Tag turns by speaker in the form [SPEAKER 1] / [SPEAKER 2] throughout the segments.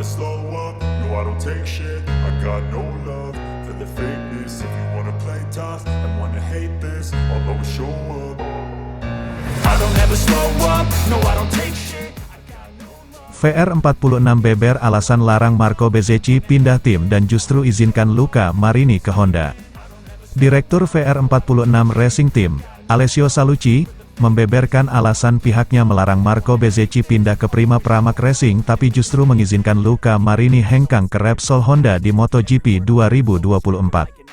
[SPEAKER 1] slow up, no I don't take shit. I got no love for the fakeness. If you wanna play tough and wanna hate this, I'll always show up. I don't ever slow up, no I don't take shit.
[SPEAKER 2] VR46 beber alasan larang Marco Bezzecchi pindah tim dan justru izinkan Luca Marini ke Honda. Direktur VR46 Racing Team, Alessio Salucci, membeberkan alasan pihaknya melarang Marco Bezzecchi pindah ke Prima Pramac Racing tapi justru mengizinkan Luca Marini hengkang ke Repsol Honda di MotoGP 2024.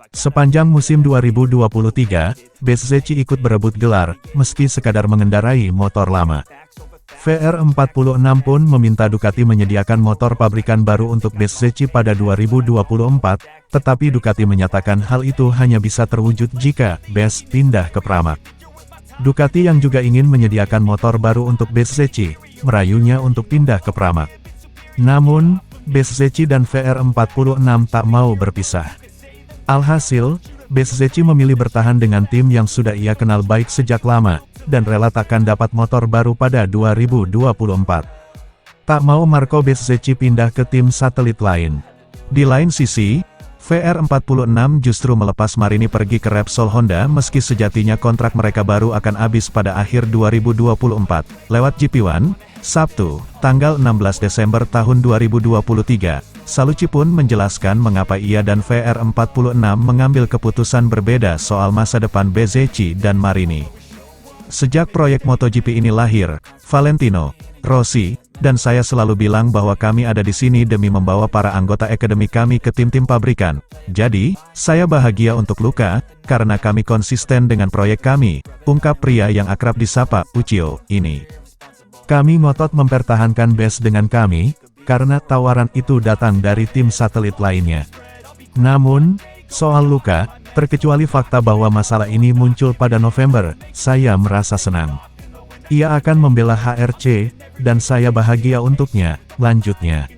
[SPEAKER 2] Sepanjang musim 2023, Bezzecchi ikut berebut gelar, meski sekadar mengendarai motor lama. VR46 pun meminta Ducati menyediakan motor pabrikan baru untuk Bezzecchi pada 2024, tetapi Ducati menyatakan hal itu hanya bisa terwujud jika Bezz pindah ke Pramac. Ducati yang juga ingin menyediakan motor baru untuk Bezzecchi, merayunya untuk pindah ke Pramac. Namun, Bezzecchi dan VR46 tak mau berpisah. Alhasil, Bezzecchi memilih bertahan dengan tim yang sudah ia kenal baik sejak lama, dan rela takkan dapat motor baru pada 2024. Tak mau Marco Bezzecchi pindah ke tim satelit lain. Di lain sisi, VR46 justru melepas Marini pergi ke Repsol Honda meski sejatinya kontrak mereka baru akan habis pada akhir 2024. Lewat GP1, Sabtu, tanggal 16 Desember tahun 2023, Salucci pun menjelaskan mengapa ia dan VR46 mengambil keputusan berbeda soal masa depan Bezzecchi dan Marini. Sejak proyek MotoGP ini lahir, Valentino Rossi dan saya selalu bilang bahwa kami ada di sini demi membawa para anggota akademi kami ke tim-tim pabrikan. Jadi, saya bahagia untuk Luca, karena kami konsisten dengan proyek kami, ungkap pria yang akrab disapa Uccio ini. Kami ngotot mempertahankan Bezz dengan kami, karena tawaran itu datang dari tim satelit lainnya. Namun, soal Luca, terkecuali fakta bahwa masalah ini muncul pada November, saya merasa senang. Ia akan membela HRC, dan saya bahagia untuknya, lanjutnya.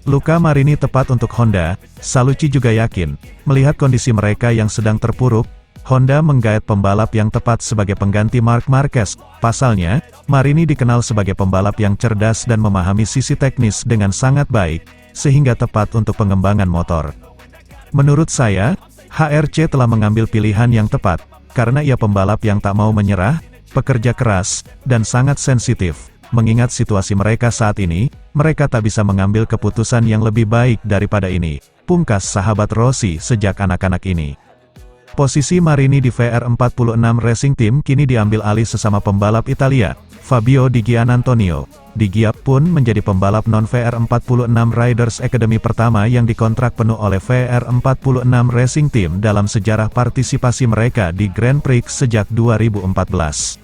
[SPEAKER 2] Luca Marini tepat untuk Honda, Salucci juga yakin, melihat kondisi mereka yang sedang terpuruk, Honda menggait pembalap yang tepat sebagai pengganti Marc Marquez. Pasalnya, Marini dikenal sebagai pembalap yang cerdas dan memahami sisi teknis dengan sangat baik, sehingga tepat untuk pengembangan motor. Menurut saya, HRC telah mengambil pilihan yang tepat, karena ia pembalap yang tak mau menyerah, pekerja keras, dan sangat sensitif. Mengingat situasi mereka saat ini, mereka tak bisa mengambil keputusan yang lebih baik daripada ini, pungkas sahabat Rossi sejak anak-anak ini. Posisi Marini di VR46 Racing Team kini diambil alih sesama pembalap Italia, Fabio Di Giannantonio. Di Gia pun menjadi pembalap non-VR46 Riders Academy pertama yang dikontrak penuh oleh VR46 Racing Team dalam sejarah partisipasi mereka di Grand Prix sejak 2014.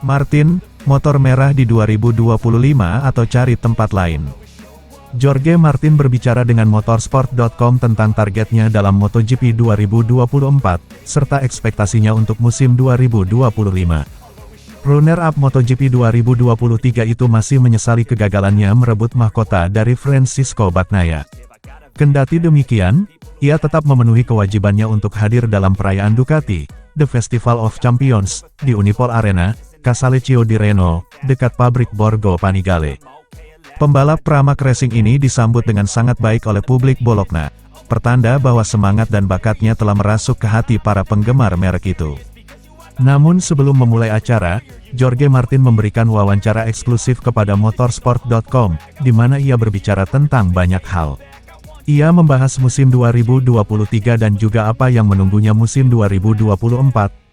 [SPEAKER 2] Martin, motor merah di 2025 atau cari tempat lain? Jorge Martin berbicara dengan motorsport.com tentang targetnya dalam MotoGP 2024, serta ekspektasinya untuk musim 2025. Runner-up MotoGP 2023 itu masih menyesali kegagalannya merebut mahkota dari Francisco Bagnaia. Kendati demikian, ia tetap memenuhi kewajibannya untuk hadir dalam perayaan Ducati, The Festival of Champions, di Unipol Arena, Casalecchio di Reno, dekat pabrik Borgo Panigale. Pembalap Pramac Racing ini disambut dengan sangat baik oleh publik Bologna, pertanda bahwa semangat dan bakatnya telah merasuk ke hati para penggemar merek itu. Namun sebelum memulai acara, Jorge Martin memberikan wawancara eksklusif kepada motorsport.com, di mana ia berbicara tentang banyak hal. Ia membahas musim 2023 dan juga apa yang menunggunya musim 2024,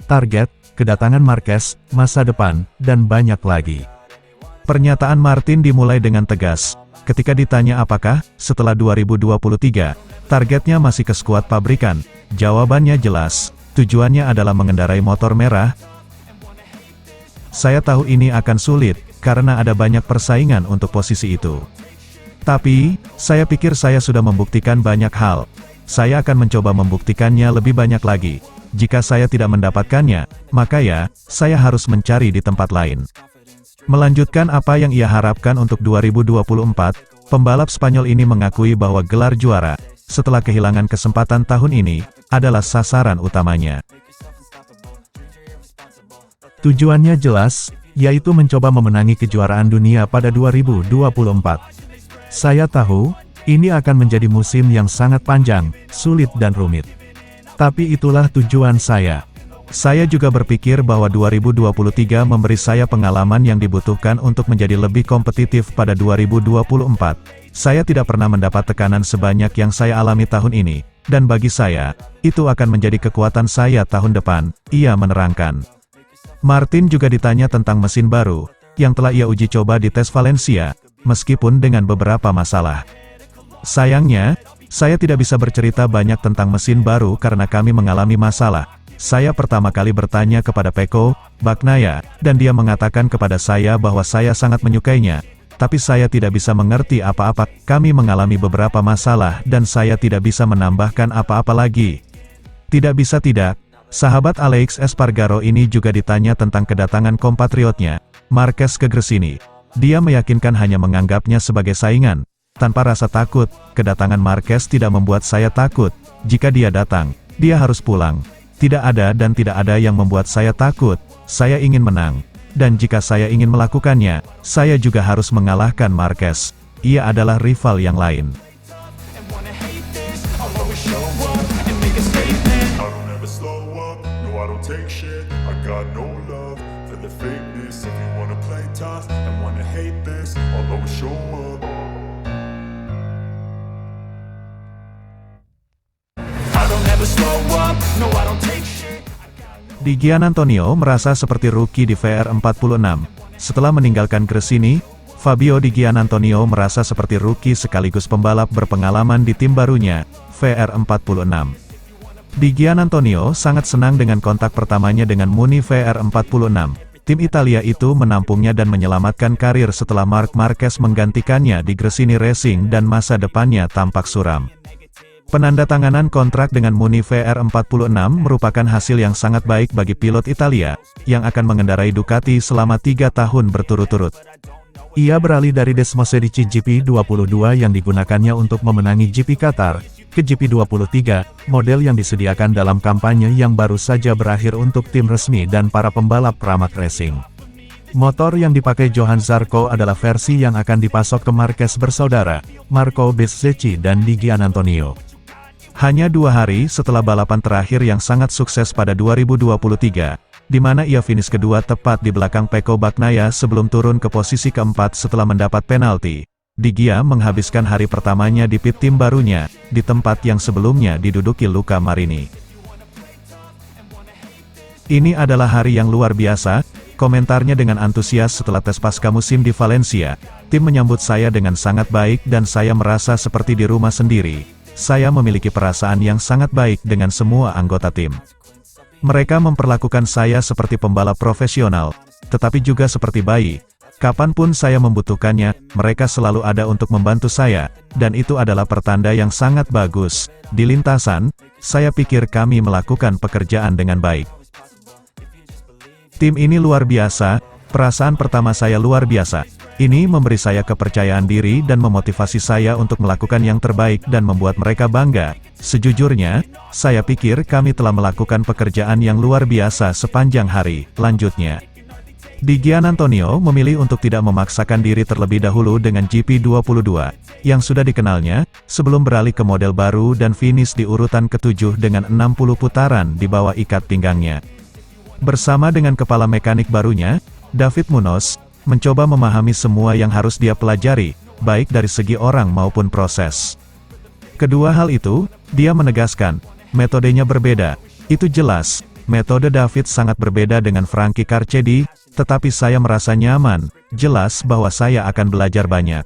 [SPEAKER 2] target, kedatangan Marquez, masa depan, dan banyak lagi. Pernyataan Martin dimulai dengan tegas, ketika ditanya apakah, setelah 2023, targetnya masih ke skuad pabrikan, jawabannya jelas, tujuannya adalah mengendarai motor merah. Saya tahu ini akan sulit, karena ada banyak persaingan untuk posisi itu. Tapi, saya pikir saya sudah membuktikan banyak hal. Saya akan mencoba membuktikannya lebih banyak lagi. Jika saya tidak mendapatkannya, maka ya, saya harus mencari di tempat lain. Melanjutkan apa yang ia harapkan untuk 2024, pembalap Spanyol ini mengakui bahwa gelar juara, setelah kehilangan kesempatan tahun ini, adalah sasaran utamanya. Tujuannya jelas, yaitu mencoba memenangi kejuaraan dunia pada 2024. Saya tahu, ini akan menjadi musim yang sangat panjang, sulit dan rumit. Tapi itulah tujuan saya. Saya juga berpikir bahwa 2023 memberi saya pengalaman yang dibutuhkan untuk menjadi lebih kompetitif pada 2024. Saya tidak pernah mendapat tekanan sebanyak yang saya alami tahun ini, dan bagi saya, itu akan menjadi kekuatan saya tahun depan, ia menerangkan. Martin juga ditanya tentang mesin baru, yang telah ia uji coba di tes Valencia, meskipun dengan beberapa masalah. Sayangnya, saya tidak bisa bercerita banyak tentang mesin baru karena kami mengalami masalah. Saya pertama kali bertanya kepada Pecco Bagnaia, dan dia mengatakan kepada saya bahwa saya sangat menyukainya, tapi saya tidak bisa mengerti apa-apa. Kami mengalami beberapa masalah dan saya tidak bisa menambahkan apa-apa lagi. Tidak bisa tidak. Sahabat Alex Espargaro ini juga ditanya tentang kedatangan kompatriotnya, Marquez ke Gresini. Dia meyakinkan hanya menganggapnya sebagai saingan. Tanpa rasa takut, kedatangan Marquez tidak membuat saya takut. Jika dia datang, dia harus pulang. Tidak ada dan tidak ada yang membuat saya takut. Saya ingin menang. Dan jika saya ingin melakukannya, saya juga harus mengalahkan Marquez. Ia adalah rival yang lain. Di Giannantonio merasa seperti rookie di VR46. Setelah meninggalkan Gresini, Fabio Di Giannantonio merasa seperti rookie sekaligus pembalap berpengalaman di tim barunya, VR46. Di Giannantonio sangat senang dengan kontak pertamanya dengan Muni VR46. Tim Italia itu menampungnya dan menyelamatkan karir setelah Marc Marquez menggantikannya di Gresini Racing dan masa depannya tampak suram. Penandatanganan kontrak dengan Muni VR46 merupakan hasil yang sangat baik bagi pilot Italia, yang akan mengendarai Ducati selama 3 tahun berturut-turut. Ia beralih dari Desmosedici GP22 yang digunakannya untuk memenangi GP Qatar, ke GP23, model yang disediakan dalam kampanye yang baru saja berakhir untuk tim resmi dan para pembalap Pramac Racing. Motor yang dipakai Johann Zarco adalah versi yang akan dipasok ke Marquez bersaudara, Marco Bezzecchi dan Di Giannantonio. Hanya 2 hari setelah balapan terakhir yang sangat sukses pada 2023, di mana ia finish kedua tepat di belakang Pecco Bagnaia sebelum turun ke posisi keempat setelah mendapat penalti, Di Gia menghabiskan hari pertamanya di pit tim barunya, di tempat yang sebelumnya diduduki Luca Marini. Ini adalah hari yang luar biasa, komentarnya dengan antusias setelah tes pasca musim di Valencia. Tim menyambut saya dengan sangat baik dan saya merasa seperti di rumah sendiri. Saya memiliki perasaan yang sangat baik dengan semua anggota tim. Mereka memperlakukan saya seperti pembalap profesional, tetapi juga seperti bayi. Kapanpun saya membutuhkannya, mereka selalu ada untuk membantu saya, dan itu adalah pertanda yang sangat bagus. Di lintasan, saya pikir kami melakukan pekerjaan dengan baik. Tim ini luar biasa, perasaan pertama saya luar biasa. Ini memberi saya kepercayaan diri dan memotivasi saya untuk melakukan yang terbaik dan membuat mereka bangga. Sejujurnya, saya pikir kami telah melakukan pekerjaan yang luar biasa sepanjang hari. Lanjutnya, Di Giannantonio memilih untuk tidak memaksakan diri terlebih dahulu dengan GP22, yang sudah dikenalnya, sebelum beralih ke model baru dan finish di urutan ke-7 dengan 60 putaran di bawah ikat pinggangnya. Bersama dengan kepala mekanik barunya, David Munoz, mencoba memahami semua yang harus dia pelajari, baik dari segi orang maupun proses. Kedua hal itu, dia menegaskan, metodenya berbeda. Itu jelas, metode David sangat berbeda dengan Frankie Carchedi, tetapi saya merasa nyaman, jelas bahwa saya akan belajar banyak.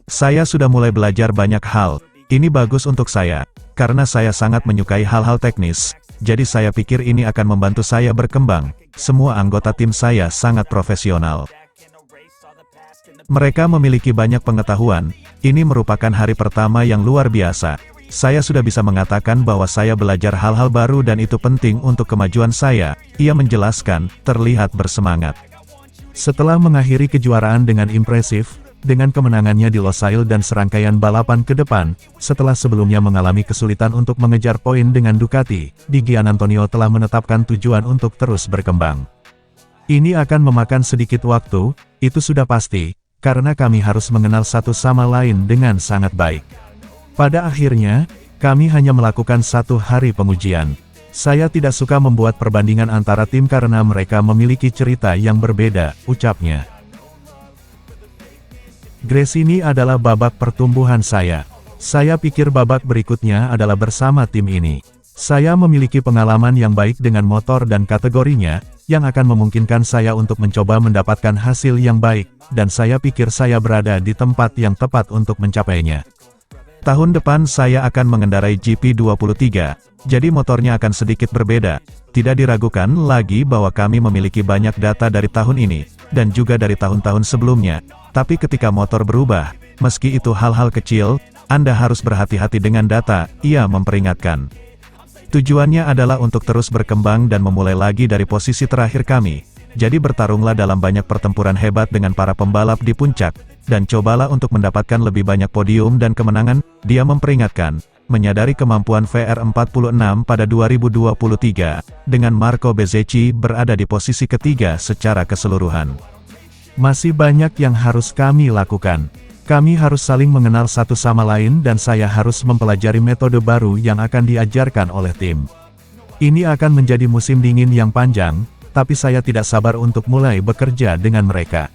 [SPEAKER 2] Saya sudah mulai belajar banyak hal, ini bagus untuk saya, karena saya sangat menyukai hal-hal teknis, jadi saya pikir ini akan membantu saya berkembang. Semua anggota tim saya sangat profesional. Mereka memiliki banyak pengetahuan, ini merupakan hari pertama yang luar biasa. Saya sudah bisa mengatakan bahwa saya belajar hal-hal baru dan itu penting untuk kemajuan saya, ia menjelaskan, terlihat bersemangat. Setelah mengakhiri kejuaraan dengan impresif, dengan kemenangannya di Losail dan serangkaian balapan ke depan, setelah sebelumnya mengalami kesulitan untuk mengejar poin dengan Ducati, Di Giannantonio telah menetapkan tujuan untuk terus berkembang. Ini akan memakan sedikit waktu, itu sudah pasti, karena kami harus mengenal satu sama lain dengan sangat baik. Pada akhirnya, kami hanya melakukan 1 hari pengujian. Saya tidak suka membuat perbandingan antara tim karena mereka memiliki cerita yang berbeda, ucapnya. Gresini adalah babak pertumbuhan saya. Saya pikir babak berikutnya adalah bersama tim ini. Saya memiliki pengalaman yang baik dengan motor dan kategorinya, yang akan memungkinkan saya untuk mencoba mendapatkan hasil yang baik, dan saya pikir saya berada di tempat yang tepat untuk mencapainya. Tahun depan saya akan mengendarai GP23, jadi motornya akan sedikit berbeda. Tidak diragukan lagi bahwa kami memiliki banyak data dari tahun ini, dan juga dari tahun-tahun sebelumnya. Tapi ketika motor berubah, meski itu hal-hal kecil, Anda harus berhati-hati dengan data, ia memperingatkan. Tujuannya adalah untuk terus berkembang dan memulai lagi dari posisi terakhir kami. Jadi bertarunglah dalam banyak pertempuran hebat dengan para pembalap di puncak, dan cobalah untuk mendapatkan lebih banyak podium dan kemenangan, dia memperingatkan, menyadari kemampuan VR46 pada 2023, dengan Marco Bezzecchi berada di posisi ketiga secara keseluruhan. Masih banyak yang harus kami lakukan. Kami harus saling mengenal satu sama lain dan saya harus mempelajari metode baru yang akan diajarkan oleh tim. Ini akan menjadi musim dingin yang panjang, tapi saya tidak sabar untuk mulai bekerja dengan mereka.